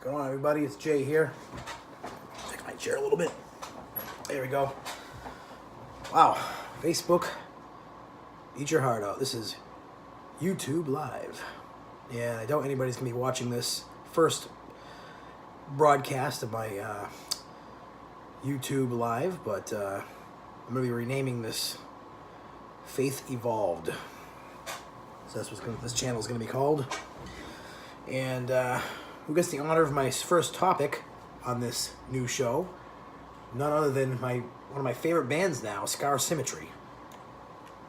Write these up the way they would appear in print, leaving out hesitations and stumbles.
What's going on, everybody? It's Jay here. Take my chair a little bit. There we go. Wow. Facebook, eat your heart out. This is YouTube Live. Yeah, I doubt anybody's going to be watching this first broadcast of my YouTube Live, but I'm going to be renaming this Faith Evolved. So that's what this channel is going to be called. And who gets the honor of my first topic on this new show? None other than one of my favorite bands now, Symmetry.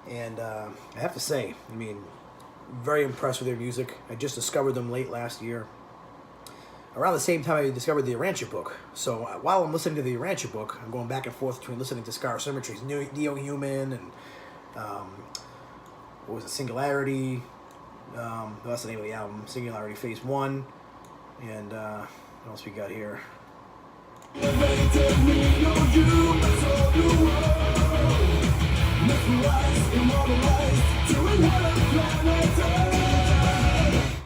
And I have to say, I mean, very impressed with their music. I just discovered them late last year. Around the same time I discovered the Urantia Book. So while I'm listening to the Urantia Book, I'm going back and forth between listening to Symmetry's Neo-Human and what was it, Singularity. That's the name of the album, Singularity Phase 1. And what else we got here?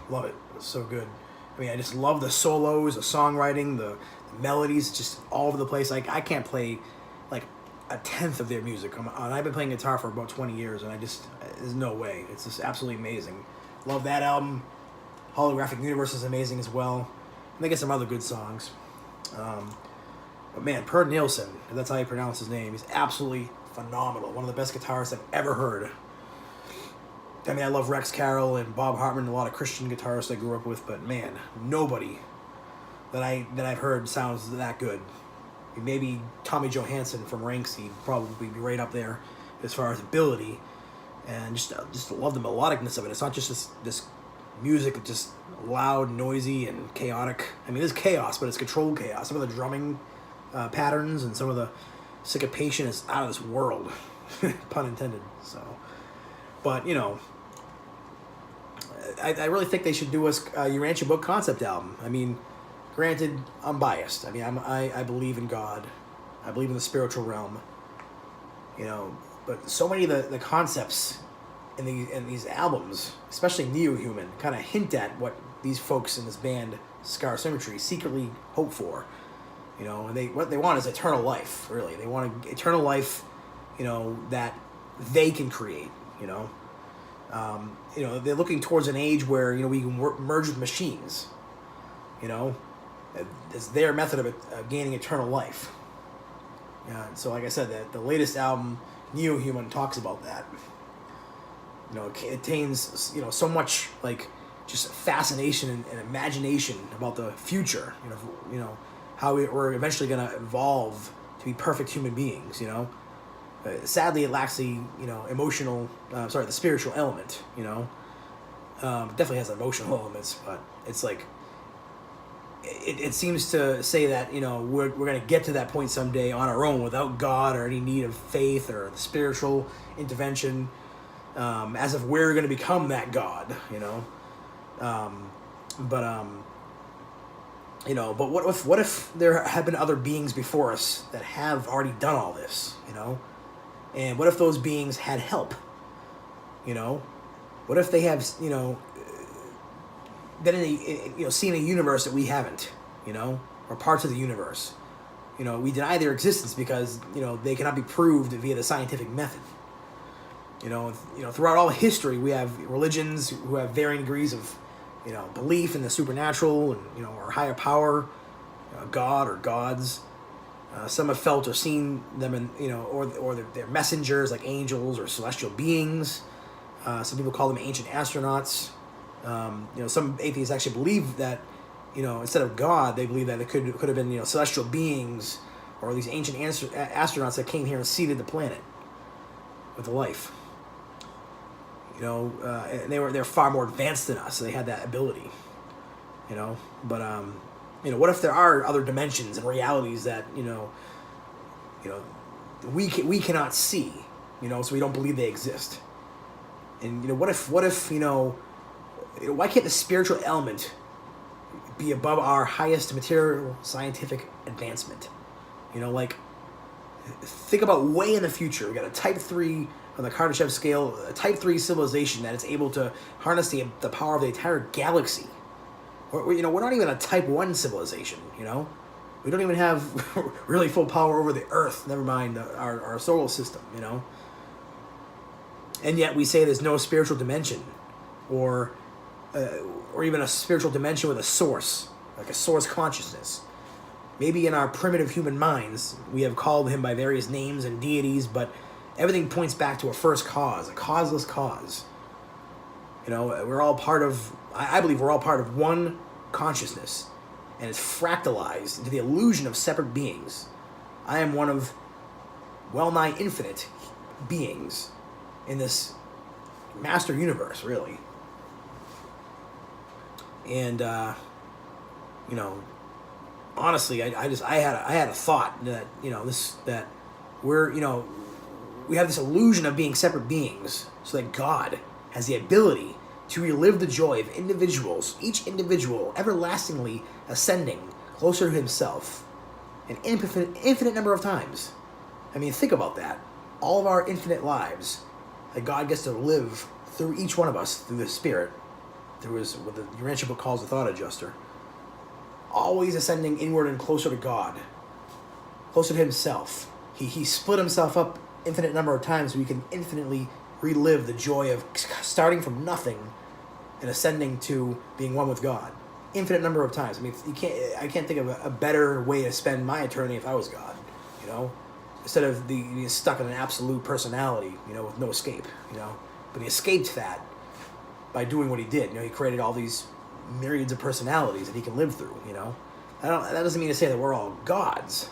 Love it. It's so good. I mean, I just love the solos, the songwriting, the melodies, just all over the place. Like, I can't play like a tenth of their music. I've been playing guitar for about 20 years, and there's no way. It's just absolutely amazing. Love that album. Holographic Universe is amazing as well. And they get some other good songs. But man, Per Nielsen, if that's how you pronounce his name, he's absolutely phenomenal. One of the best guitarists I've ever heard. I mean, I love Rex Carroll and Bob Hartman, a lot of Christian guitarists I grew up with, but man, nobody that I've heard sounds that good. Maybe Tommy Johansson from Ranks, he'd probably be right up there as far as ability. And just love the melodicness of it. It's not just this music, it's just loud, noisy, and chaotic. I mean, there's chaos, but it's controlled chaos. Some of the drumming patterns and some of the syncopation is out of this world, pun intended. So, but you know, I really think they should do a Urantia Book concept album. I mean, granted, I'm biased. I mean, I believe in God. I believe in the spiritual realm. You know, but so many of the concepts in these albums, especially Neo-Human, kind of hint at what these folks in this band, Symmetry, secretly hope for. You know, and what they want is eternal life, really. They want eternal life, you know, that they can create, you know. You know, they're looking towards an age where, you know, we can merge with machines, you know. It's their method of gaining eternal life. So like I said, the latest album, Neo-Human, talks about that. You know, it contains, you know, so much like just fascination and imagination about the future. You know how we're eventually going to evolve to be perfect human beings. You know, sadly it lacks the the spiritual element. You know, it definitely has emotional elements, but it's like it seems to say that, you know, we're going to get to that point someday on our own without God or any need of faith or the spiritual intervention, as if we're going to become that God, you know. You know, but what if there have been other beings before us that have already done all this, you know? And what if those beings had help, you know? What if they have, you know, been seen a universe that we haven't, you know, or parts of the universe. You know, we deny their existence because, you know, they cannot be proved via the scientific method. You know, throughout all history, we have religions who have varying degrees of, you know, belief in the supernatural and, you know, or higher power, God or gods. Some have felt or seen them in, you know, or they're messengers like angels or celestial beings. Some people call them ancient astronauts. You know, some atheists actually believe that, you know, instead of God, they believe that it could have been, you know, celestial beings or these ancient astronauts that came here and seeded the planet with life. You know, and they're far more advanced than us, so they had that ability. You know, but you know, what if there are other dimensions and realities that you know we cannot see, you know, so we don't believe they exist. And you know, what if you know, why can't the spiritual element be above our highest material scientific advancement? You know, like, think about way in the future. We got a Type 3 on the Kardashev scale, a Type 3 civilization that is able to harness the power of the entire galaxy we're not even a type 1 civilization, We don't even have really full power over the Earth, never mind our solar system, And yet we say there's no spiritual dimension, or even a spiritual dimension with a source, like a source consciousness. Maybe in our primitive human minds, we have called him by various names and deities, but everything points back to a first cause, a causeless cause. We're all part of, I believe we're all part of one consciousness, and it's fractalized into the illusion of separate beings. I am one of well-nigh infinite beings in this master universe, really. And, honestly, I had a thought that, that we're, we have this illusion of being separate beings, so that God has the ability to relive the joy of individuals, each individual everlastingly ascending closer to himself an infinite number of times. I mean, think about that. All of our infinite lives that God gets to live through each one of us, through the Spirit, through what the Urantia Book calls the thought adjuster, always ascending inward and closer to God, closer to himself. He split himself up infinite number of times so we can infinitely relive the joy of starting from nothing and ascending to being one with God. Infinite number of times. I mean, I can't think of a better way to spend my eternity if I was God, instead of being stuck in an absolute personality, with no escape, But he escaped that by doing what he did. He created all these myriads of personalities that he can live through, That doesn't mean to say that we're all gods,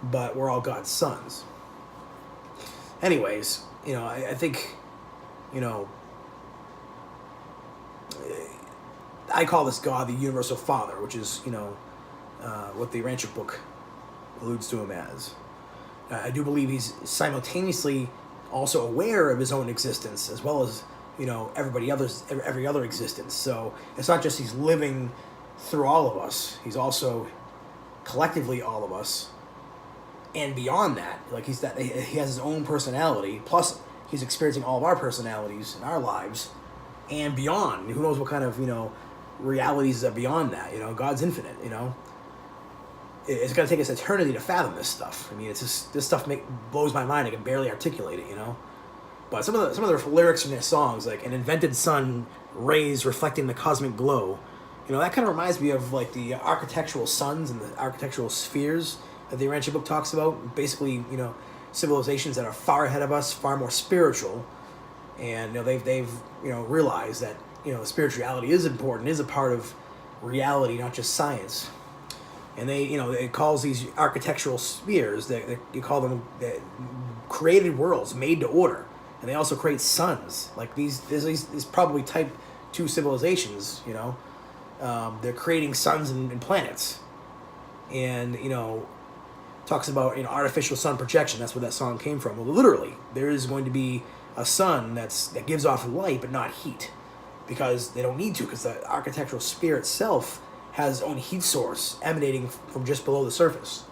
but we're all God's sons. Anyways, I think, I call this God the Universal Father, which is, what the Urantia Book alludes to him as. I do believe he's simultaneously also aware of his own existence, as well as, every other existence. So it's not just he's living through all of us. He's also collectively all of us. And beyond that, like he has his own personality, plus he's experiencing all of our personalities in our lives, and beyond. Who knows what kind of, realities are beyond that, God's infinite, It's going to take us eternity to fathom this stuff. I mean, it's just, this stuff blows my mind. I can barely articulate it, But some of the lyrics from their songs, like an invented sun, rays reflecting the cosmic glow, that kind of reminds me of like the architectural suns and the architectural spheres that the Urantia Book talks about. Basically, civilizations that are far ahead of us, far more spiritual, and they've realized that spirituality is important, is a part of reality, not just science. And it calls these architectural spheres, that you call them created worlds made to order. And they also create suns. Like these probably type 2 civilizations, they're creating suns and planets. And, talks about artificial sun projection. That's where that song came from. Well, literally, there is going to be a sun that gives off light but not heat, because they don't need to, because the architectural sphere itself has its own heat source emanating from just below the surface.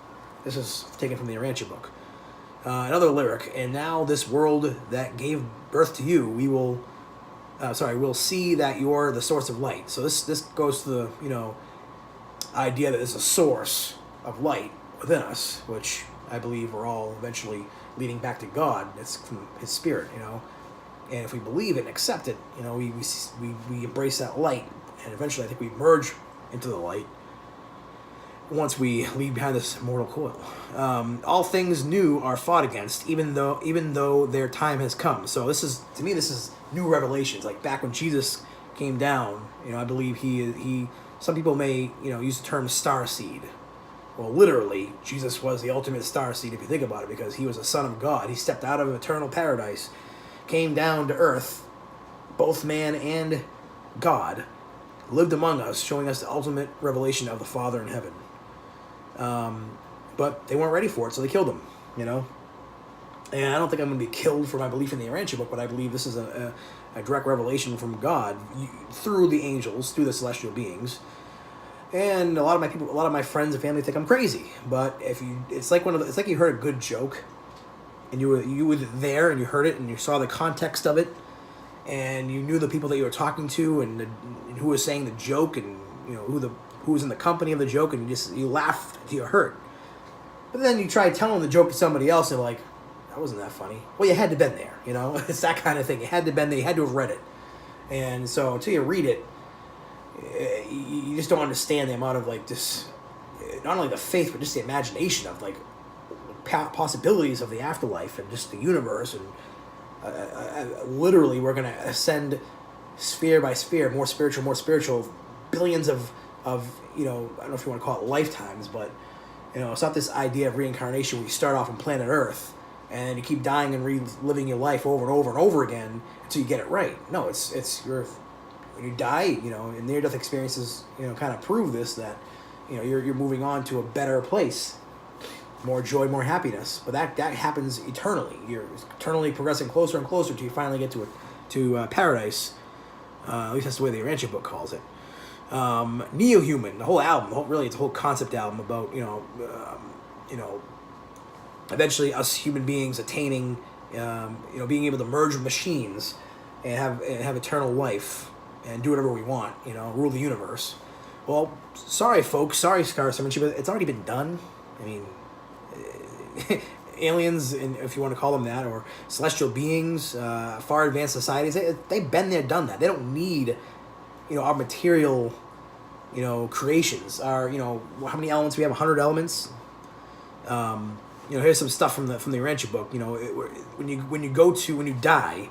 This is taken from the Urantia Book. Another lyric, and now this world that gave birth to you, we'll see that you're the source of light. So this goes to the, idea that there's a source of light within us, which I believe we're all eventually leading back to God. It's from his Spirit, And if we believe it and accept it, we embrace that light, and eventually I think we merge into the light once we leave behind this mortal coil. All things new are fought against, even though their time has come. So this is new revelations. Like back when Jesus came down, I believe he some people may use the term starseed. Well, literally, Jesus was the ultimate starseed if you think about it, because he was a son of God. He stepped out of eternal paradise, came down to earth, both man and God, lived among us, showing us the ultimate revelation of the Father in heaven. But they weren't ready for it, so they killed him, And I don't think I'm going to be killed for my belief in the Urantia Book, but I believe this is a direct revelation from God through the angels, through the celestial beings. And a lot of my friends and family think I'm crazy. But it's like you heard a good joke, and you were there and you heard it and you saw the context of it, and you knew the people that you were talking to and who was saying the joke, and who's in the company of the joke, and you laugh till you're hurt. But then you try telling the joke to somebody else, and they're like, that wasn't that funny. Well, you had to have been there, It's that kind of thing. You had to have been there. You had to have read it. And so until you read it, you just don't understand the amount of, like, this, not only the faith, but just the imagination of, like, possibilities of the afterlife and just the universe. And literally, we're going to ascend sphere by sphere, more spiritual, billions of I don't know if you want to call it lifetimes, but, it's not this idea of reincarnation where you start off on planet Earth and you keep dying and reliving your life over and over and over again until you get it right. No, it's when you die, and near-death experiences, kind of prove this, that, you're moving on to a better place, more joy, more happiness. But that happens eternally. You're eternally progressing closer and closer till you finally get to paradise. At least that's the way the Urantia book calls it. Neo-Human, the whole album, really, it's a whole concept album about, eventually us human beings attaining, being able to merge with machines and have eternal life and do whatever we want, rule the universe. Well, sorry, folks, sorry, Scar Symmetry, but it's already been done. I mean, aliens, if you want to call them that, or celestial beings, far advanced societies, they've been there, done that. They don't need, our material, creations. Our, how many elements we have? 100 elements. Here's some stuff from the Urantia book. When you die,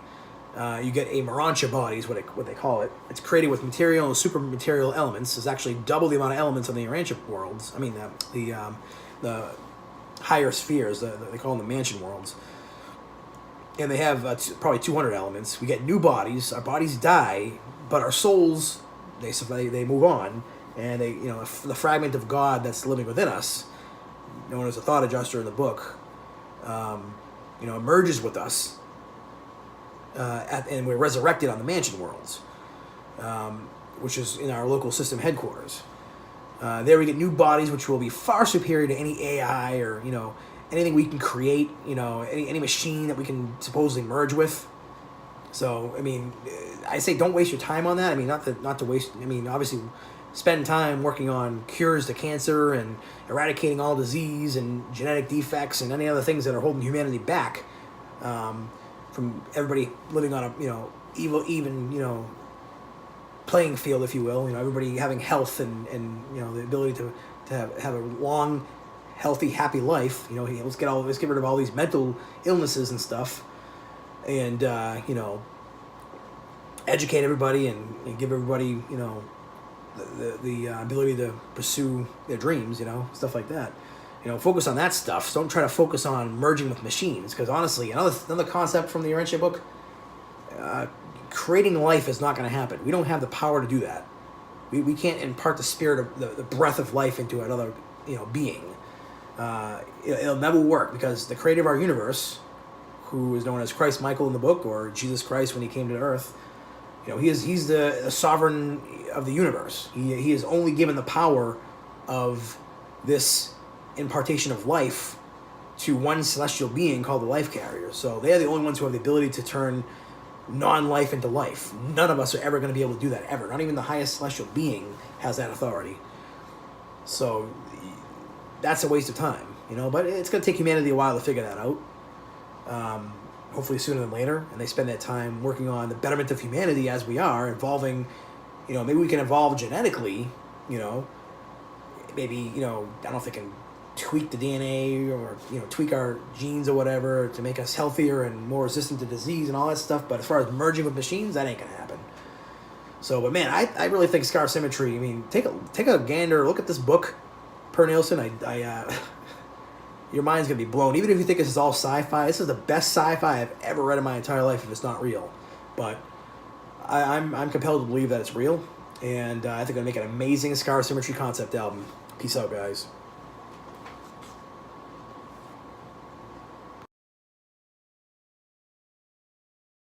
you get a Urantia body, is what they call it. It's created with material and super material elements. It's actually double the amount of elements in the Urantia worlds. I mean, the higher spheres. They call them the mansion worlds. And they have probably 200 elements. We get new bodies. Our bodies die, but our souls, they move on, and the fragment of God that's living within us, known as a thought adjuster in the book, merges with us, and we're resurrected on the mansion worlds, which is in our local system headquarters. There we get new bodies, which will be far superior to any AI or anything we can create, any machine that we can supposedly merge with. So, I mean, I say don't waste your time on that. I mean, not to waste. I mean, obviously, spend time working on cures to cancer and eradicating all disease and genetic defects and any other things that are holding humanity back from everybody living on a even playing field, if you will. Everybody having health and the ability to have a long, healthy, happy life. Let's get rid of all these mental illnesses and stuff. And educate everybody and give everybody the ability to pursue their dreams, stuff like that. Focus on that stuff. So don't try to focus on merging with machines, because honestly, another concept from the Urantia book, creating life is not going to happen. We don't have the power to do that. We can't impart the spirit of the breath of life into another being. It'll never work, because the creator of our universe, who is known as Christ Michael in the book, or Jesus Christ when he came to earth, he's the sovereign of the universe. He is only given the power of this impartation of life to one celestial being called the life carrier. So they are the only ones who have the ability to turn non-life into life. None of us are ever going to be able to do that, ever. Not even the highest celestial being has that authority. So that's a waste of time, but it's going to take humanity a while to figure that out. Hopefully sooner than later, and they spend that time working on the betterment of humanity as we are, involving, maybe we can evolve genetically, maybe, I don't know if they can tweak the DNA or, tweak our genes or whatever to make us healthier and more resistant to disease and all that stuff, but as far as merging with machines, that ain't going to happen. So, but man, I really think Scar Symmetry, I mean, take a gander, look at this book, Per Nielsen. Your mind's going to be blown. Even if you think this is all sci-fi, this is the best sci-fi I've ever read in my entire life if it's not real. But I'm compelled to believe that it's real. And I think I'm going to make an amazing Scar Symmetry concept album. Peace out, guys.